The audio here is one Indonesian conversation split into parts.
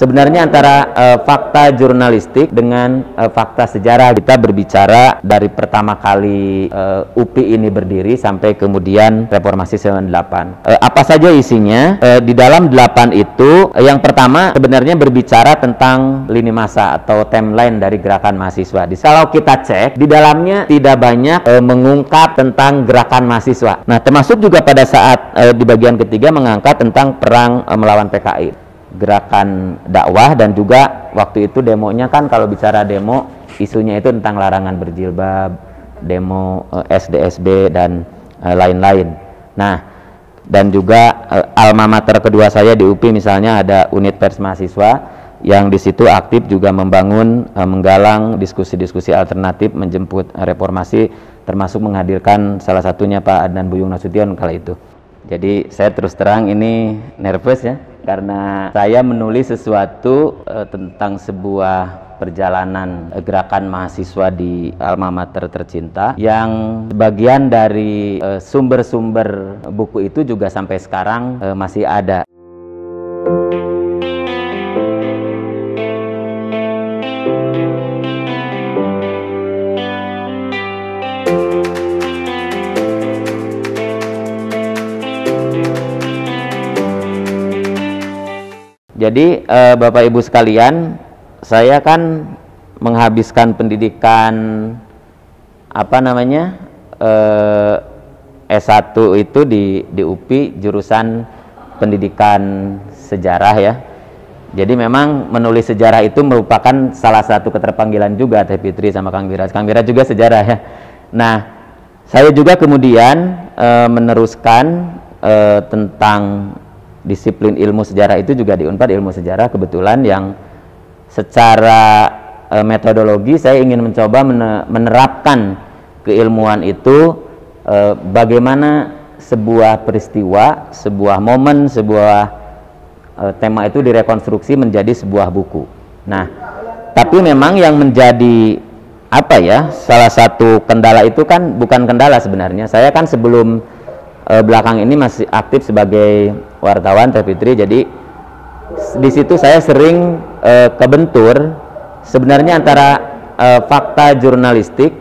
Sebenarnya antara fakta jurnalistik dengan fakta sejarah, kita berbicara dari pertama kali UPI ini berdiri sampai kemudian Reformasi 98. Apa saja isinya? Di dalam 8 itu, yang pertama sebenarnya berbicara tentang lini masa atau timeline dari gerakan mahasiswa. Kalau kita cek, di dalamnya tidak banyak mengungkap tentang gerakan mahasiswa. Nah, termasuk juga pada saat di bagian ketiga mengangkat tentang perang melawan PKI. Gerakan dakwah, dan juga waktu itu demonya kan, kalau bicara demo isunya itu tentang larangan berjilbab, demo SDSB dan lain-lain. Nah, dan juga alma mater kedua saya di UPI misalnya ada unit pers mahasiswa yang di situ aktif juga membangun, menggalang diskusi-diskusi alternatif menjemput reformasi, termasuk menghadirkan salah satunya Pak Adnan Buyung Nasution kala itu. Jadi saya terus terang ini nervous ya, karena saya menulis sesuatu tentang sebuah perjalanan gerakan mahasiswa di alma mater tercinta, yang bagian dari sumber-sumber buku itu juga sampai sekarang masih ada. Jadi Bapak Ibu sekalian, saya kan menghabiskan pendidikan S1 itu di UPI jurusan pendidikan sejarah ya. Jadi memang menulis sejarah itu merupakan salah satu keterpanggilan juga Teh Fitri sama Kang Bira. Kang Bira juga sejarah ya. Nah, saya juga kemudian meneruskan tentang disiplin ilmu sejarah itu juga di Unpad, ilmu sejarah kebetulan, yang secara metodologi saya ingin mencoba menerapkan keilmuan itu, bagaimana sebuah peristiwa, sebuah momen, sebuah tema itu direkonstruksi menjadi sebuah buku. Nah, tapi memang yang menjadi salah satu kendala itu kan bukan kendala sebenarnya. Saya kan sebelum belakang ini masih aktif sebagai wartawan Teh Fitri, jadi di situ saya sering kebentur sebenarnya antara fakta jurnalistik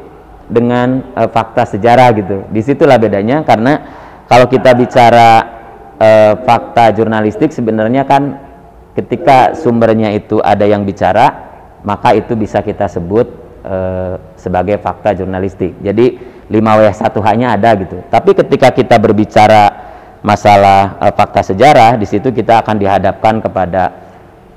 dengan fakta sejarah gitu. Disitulah bedanya, karena kalau kita bicara fakta jurnalistik sebenarnya kan ketika sumbernya itu ada yang bicara, maka itu bisa kita sebut sebagai fakta jurnalistik. Jadi 5W1H-nya ada gitu. Tapi ketika kita berbicara masalah fakta sejarah, di situ kita akan dihadapkan kepada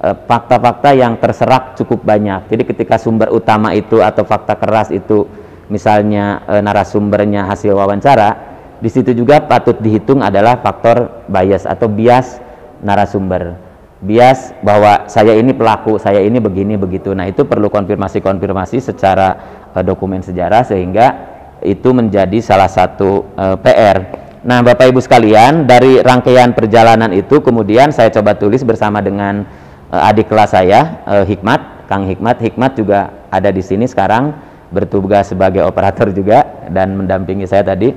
fakta-fakta yang terserak cukup banyak. Jadi ketika sumber utama itu atau fakta keras itu misalnya narasumbernya hasil wawancara, di situ juga patut dihitung adalah faktor bias atau bias narasumber. Bias bahwa saya ini pelaku, saya ini begini begitu. Nah, itu perlu konfirmasi secara dokumen sejarah, sehingga itu menjadi salah satu PR. Nah, Bapak Ibu sekalian, dari rangkaian perjalanan itu kemudian saya coba tulis bersama dengan adik kelas saya, Hikmat, Kang Hikmat. Hikmat juga ada di sini sekarang, bertugas sebagai operator juga dan mendampingi saya tadi.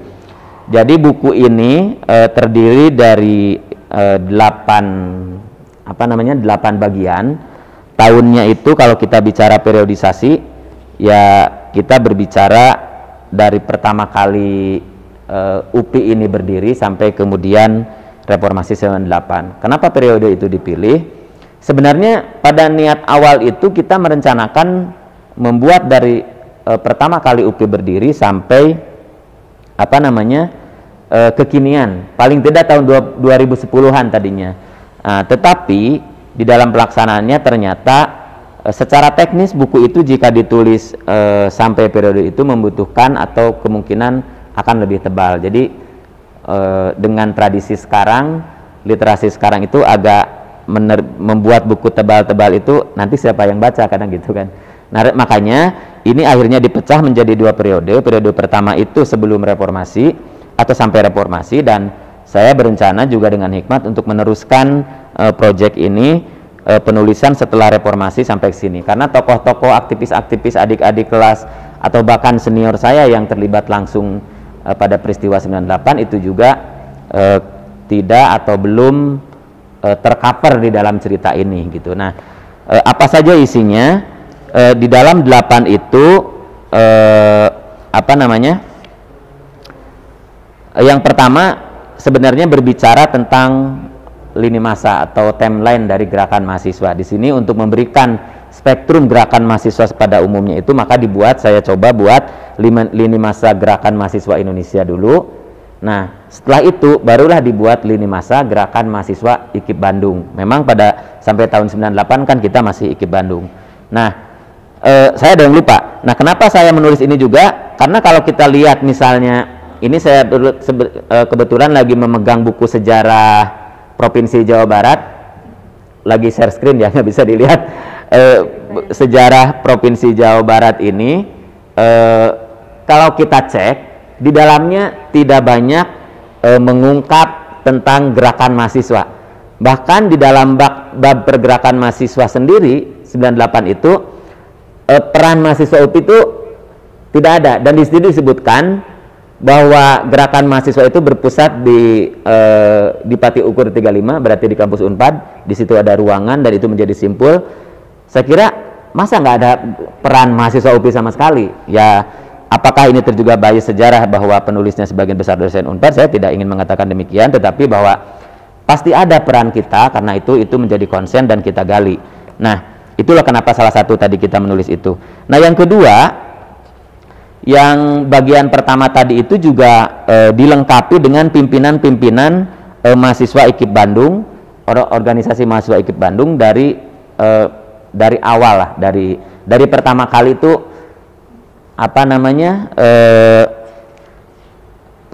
Jadi buku ini terdiri dari 8 bagian. Tahunnya itu kalau kita bicara periodisasi, ya kita berbicara dari pertama kali UPI ini berdiri sampai kemudian Reformasi 98. Kenapa periode itu dipilih? Sebenarnya pada niat awal itu kita merencanakan membuat dari pertama kali UPI berdiri sampai kekinian, paling tidak tahun 2010-an tadinya. Tetapi di dalam pelaksanaannya ternyata secara teknis buku itu jika ditulis sampai periode itu membutuhkan atau kemungkinan akan lebih tebal. Jadi dengan tradisi sekarang, literasi sekarang itu agak membuat buku tebal-tebal itu nanti siapa yang baca, kadang gitu kan. Nah, makanya ini akhirnya dipecah menjadi 2 periode. Periode pertama itu sebelum reformasi atau sampai reformasi, dan saya berencana juga dengan Hikmat untuk meneruskan proyek ini, penulisan setelah reformasi sampai ke sini, karena tokoh-tokoh aktivis-aktivis adik-adik kelas atau bahkan senior saya yang terlibat langsung pada peristiwa 98 itu juga tidak atau belum tercover di dalam cerita ini gitu. Nah, Apa saja isinya? Di dalam 8 itu apa namanya? Yang pertama sebenarnya berbicara tentang lini masa atau timeline dari gerakan mahasiswa. Di sini untuk memberikan spektrum gerakan mahasiswa pada umumnya itu, maka saya coba buat lini masa gerakan mahasiswa Indonesia dulu. Nah, setelah itu barulah dibuat lini masa gerakan mahasiswa IKIP Bandung. Memang pada sampai tahun 98 kan kita masih IKIP Bandung. Nah, saya ada yang lupa. Nah, kenapa saya menulis ini juga? Karena kalau kita lihat misalnya, ini saya kebetulan lagi memegang buku sejarah Provinsi Jawa Barat, lagi share screen ya, nggak bisa dilihat. Sejarah Provinsi Jawa Barat ini, kalau kita cek di dalamnya tidak banyak mengungkap tentang gerakan mahasiswa. Bahkan di dalam bab pergerakan mahasiswa sendiri 98 itu peran mahasiswa UPI itu tidak ada, dan di situ disebutkan bahwa gerakan mahasiswa itu berpusat di Pati Ukur 35, berarti di kampus Unpad. Di situ ada ruangan dan itu menjadi simpul. Saya kira masa nggak ada peran mahasiswa UPI sama sekali? Ya, apakah ini terjuga bias sejarah bahwa penulisnya sebagian besar dosen Unpad? Saya tidak ingin mengatakan demikian, tetapi bahwa pasti ada peran kita, karena itu menjadi konsen dan kita gali. Nah, itulah kenapa salah satu tadi kita menulis itu. Nah, yang kedua, yang bagian pertama tadi itu juga dilengkapi dengan pimpinan-pimpinan mahasiswa IKIP Bandung, organisasi mahasiswa IKIP Bandung dari awal lah, dari pertama kali itu apa namanya,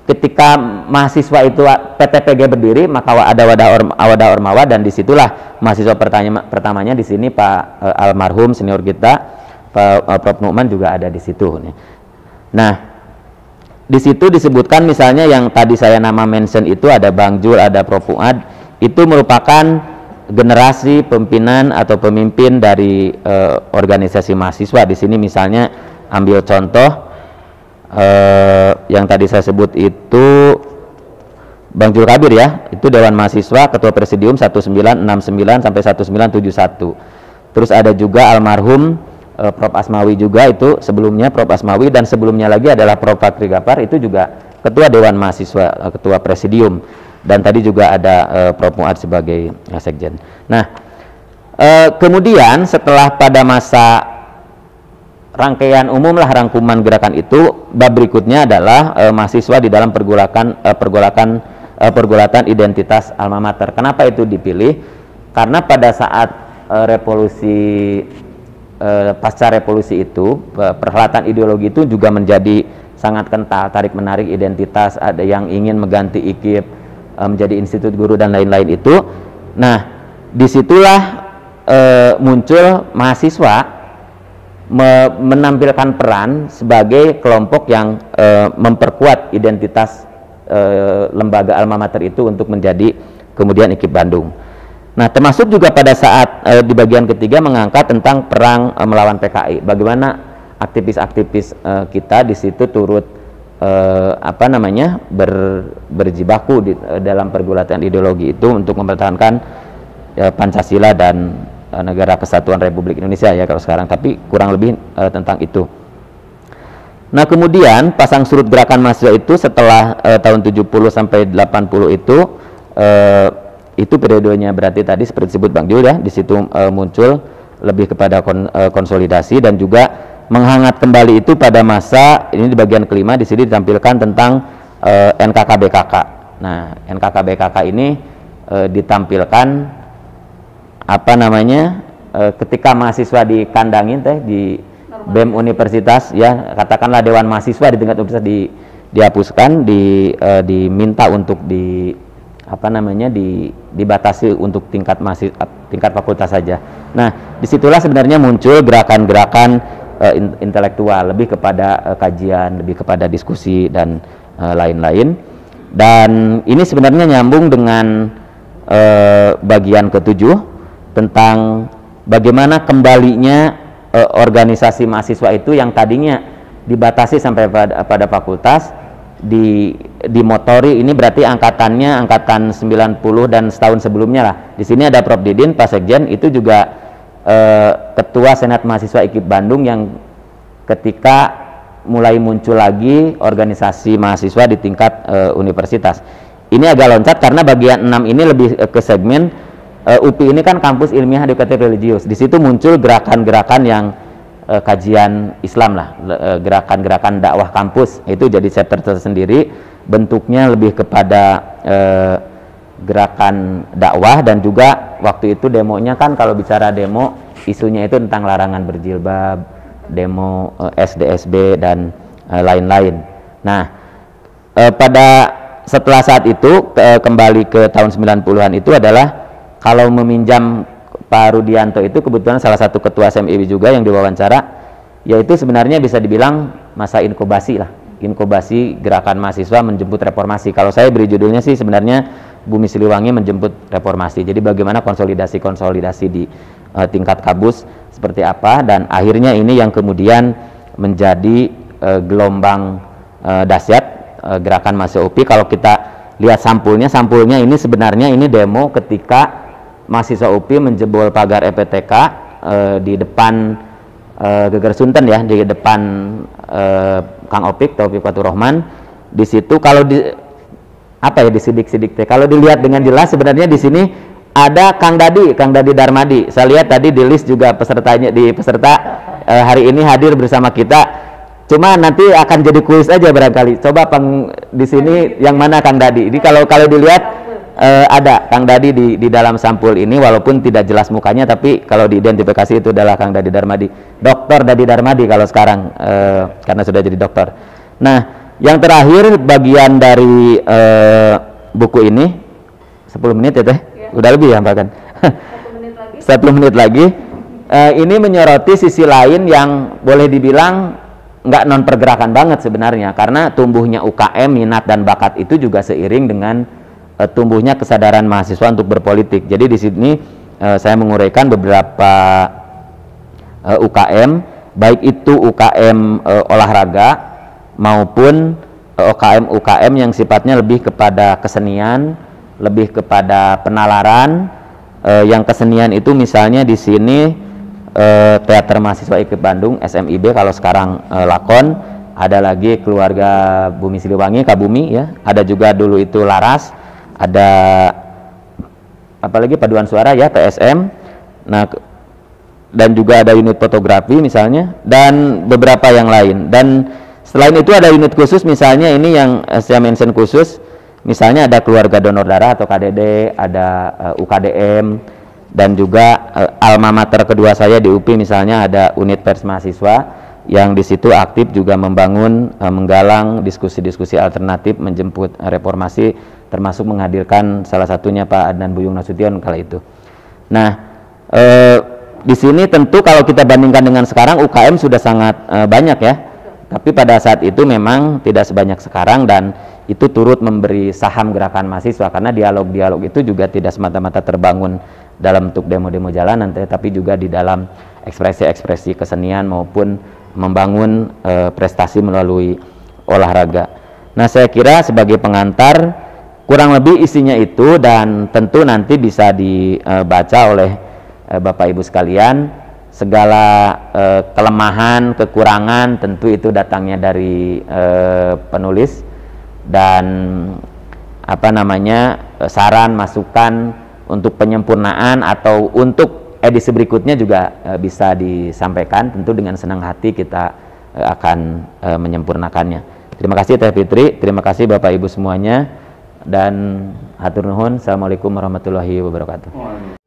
ketika mahasiswa itu PTPG berdiri, maka ada wadah ormawa, dan disitulah mahasiswa pertamanya di sini Pak almarhum senior kita Pak Prof Numan juga ada di situ nih. Nah, di situ disebutkan misalnya yang tadi saya nama mention itu ada Bang Jul, ada Prof Fuad, itu merupakan generasi pimpinan atau pemimpin dari organisasi mahasiswa. Di sini misalnya ambil contoh yang tadi saya sebut itu Bang Jul Kabir ya, itu Dewan Mahasiswa, Ketua Presidium 1969 sampai 1971. Terus ada juga almarhum Prof Asmawi juga, itu sebelumnya Prof Asmawi, dan sebelumnya lagi adalah Prof Fakri Gapar, itu juga Ketua Dewan Mahasiswa, Ketua Presidium, dan tadi juga ada Prof Muad sebagai Sekjen. Nah, kemudian setelah pada masa rangkaian umum lah, rangkuman gerakan itu, bab berikutnya adalah mahasiswa di dalam pergulatan identitas alma mater. Kenapa itu dipilih? Karena pada saat pasca revolusi itu, perhelatan ideologi itu juga menjadi sangat kental, tarik menarik identitas, ada yang ingin mengganti IKIP menjadi institut guru dan lain-lain itu. Nah, disitulah muncul mahasiswa menampilkan peran sebagai kelompok yang memperkuat identitas lembaga alma mater itu untuk menjadi kemudian IKIP Bandung. Nah, termasuk juga pada saat di bagian ketiga mengangkat tentang perang melawan PKI. Bagaimana aktivis-aktivis kita di situ turut berjibaku dalam pergulatan ideologi itu untuk mempertahankan Pancasila dan Negara Kesatuan Republik Indonesia ya kalau sekarang, tapi kurang lebih tentang itu. Nah, kemudian pasang surut gerakan mahasiswa itu setelah tahun 70 sampai 80 itu periodenya berarti tadi seperti disebut Bang Jul ya, di situ muncul lebih kepada konsolidasi dan juga menghangat kembali itu pada masa ini di bagian kelima. Di sini ditampilkan tentang NKKBKK. Nah, NKKBKK ini ditampilkan apa namanya ketika mahasiswa dikandangin di BEM Universitas ya, katakanlah Dewan Mahasiswa di tingkat universitas dihapuskan, diminta untuk dibatasi untuk tingkat fakultas saja. Nah, disitulah sebenarnya muncul gerakan-gerakan intelektual, lebih kepada kajian, lebih kepada diskusi dan lain-lain. Dan ini sebenarnya nyambung dengan bagian ketujuh tentang bagaimana kembalinya organisasi mahasiswa itu yang tadinya dibatasi sampai pada fakultas, dimotori. Ini berarti angkatannya angkatan 90 dan setahun sebelumnya lah. Di sini ada Prof Didin, Pak Sekjen, itu juga Ketua Senat Mahasiswa IKIP Bandung yang ketika mulai muncul lagi organisasi mahasiswa di tingkat universitas. Ini agak loncat karena bagian 6 ini lebih ke segmen UPI ini kan kampus ilmiah edukatif religius. Di situ muncul gerakan-gerakan yang kajian Islam lah, gerakan-gerakan dakwah kampus. Itu jadi chapter tersendiri, bentuknya lebih kepada gerakan dakwah, dan juga waktu itu demonya kan, kalau bicara demo isunya itu tentang larangan berjilbab, demo SDSB dan lain-lain. Nah, setelah saat itu kembali ke tahun 90-an itu adalah, kalau meminjam Pak Rudianto itu kebetulan salah satu ketua SMIB juga yang diwawancara, yaitu sebenarnya bisa dibilang masa inkubasi lah, inkubasi gerakan mahasiswa menjemput reformasi. Kalau saya beri judulnya sih sebenarnya Bumi Siliwangi menjemput reformasi. Jadi bagaimana konsolidasi di tingkat kampus seperti apa, dan akhirnya ini yang kemudian menjadi gelombang dahsyat gerakan mahasiswa UPI. Kalau kita lihat sampulnya ini sebenarnya ini demo ketika mahasiswa UPI menjebol pagar EPTK di depan Geger Sunten ya, di depan Kang Opik Taufik Faturrahman. Di situ kalau disidik-sidik kalau dilihat dengan jelas sebenarnya di sini ada Kang Dadi Darmadi. Saya lihat tadi di list juga peserta hari ini hadir bersama kita. Cuma nanti akan jadi kuis aja barangkali. Coba di sini yang mana Kang Dadi. Jadi kalau dilihat ada Kang Dadi di dalam sampul ini, walaupun tidak jelas mukanya, tapi kalau diidentifikasi itu adalah Kang Dadi Darmadi, Dokter Dadi Darmadi kalau sekarang karena sudah jadi dokter. Nah, yang terakhir bagian dari buku ini 10 menit ya Teh? Ya. Udah lebih ya bahkan 1 menit lagi. Ini menyoroti sisi lain yang boleh dibilang nggak non pergerakan banget sebenarnya, karena tumbuhnya UKM, minat dan bakat itu juga seiring dengan tumbuhnya kesadaran mahasiswa untuk berpolitik. Jadi di sini saya menguraikan beberapa UKM, baik itu UKM olahraga maupun UKM yang sifatnya lebih kepada kesenian, lebih kepada penalaran. Yang kesenian itu misalnya di sini Teater Mahasiswa IKIP Bandung SMIB kalau sekarang lakon, ada lagi Keluarga Bumi Siliwangi Kabumi ya, ada juga dulu itu Laras, ada apalagi Paduan Suara ya PSM. Nah, dan juga ada unit fotografi misalnya, dan beberapa yang lain. Dan selain itu ada unit khusus, misalnya ini yang saya mention khusus, misalnya ada Keluarga Donor Darah atau KDD, ada UKDM, dan juga alma mater kedua saya di UPI misalnya ada unit pers mahasiswa yang di situ aktif juga membangun, menggalang diskusi-diskusi alternatif menjemput reformasi, termasuk menghadirkan salah satunya Pak Adnan Buyung Nasution kala itu. Nah, di sini tentu kalau kita bandingkan dengan sekarang UKM sudah sangat banyak ya. Tapi pada saat itu memang tidak sebanyak sekarang, dan itu turut memberi saham gerakan mahasiswa, karena dialog-dialog itu juga tidak semata-mata terbangun dalam bentuk demo-demo jalanan, tapi juga di dalam ekspresi-ekspresi kesenian maupun membangun prestasi melalui olahraga. Nah, saya kira sebagai pengantar kurang lebih isinya itu, dan tentu nanti bisa dibaca oleh Bapak Ibu sekalian. Segala kelemahan, kekurangan tentu itu datangnya dari penulis, dan saran, masukan untuk penyempurnaan atau untuk edisi berikutnya juga bisa disampaikan. Tentu dengan senang hati kita akan menyempurnakannya. Terima kasih Teh Fitri, terima kasih Bapak Ibu semuanya, dan hatur nuhun. Assalamualaikum warahmatullahi wabarakatuh.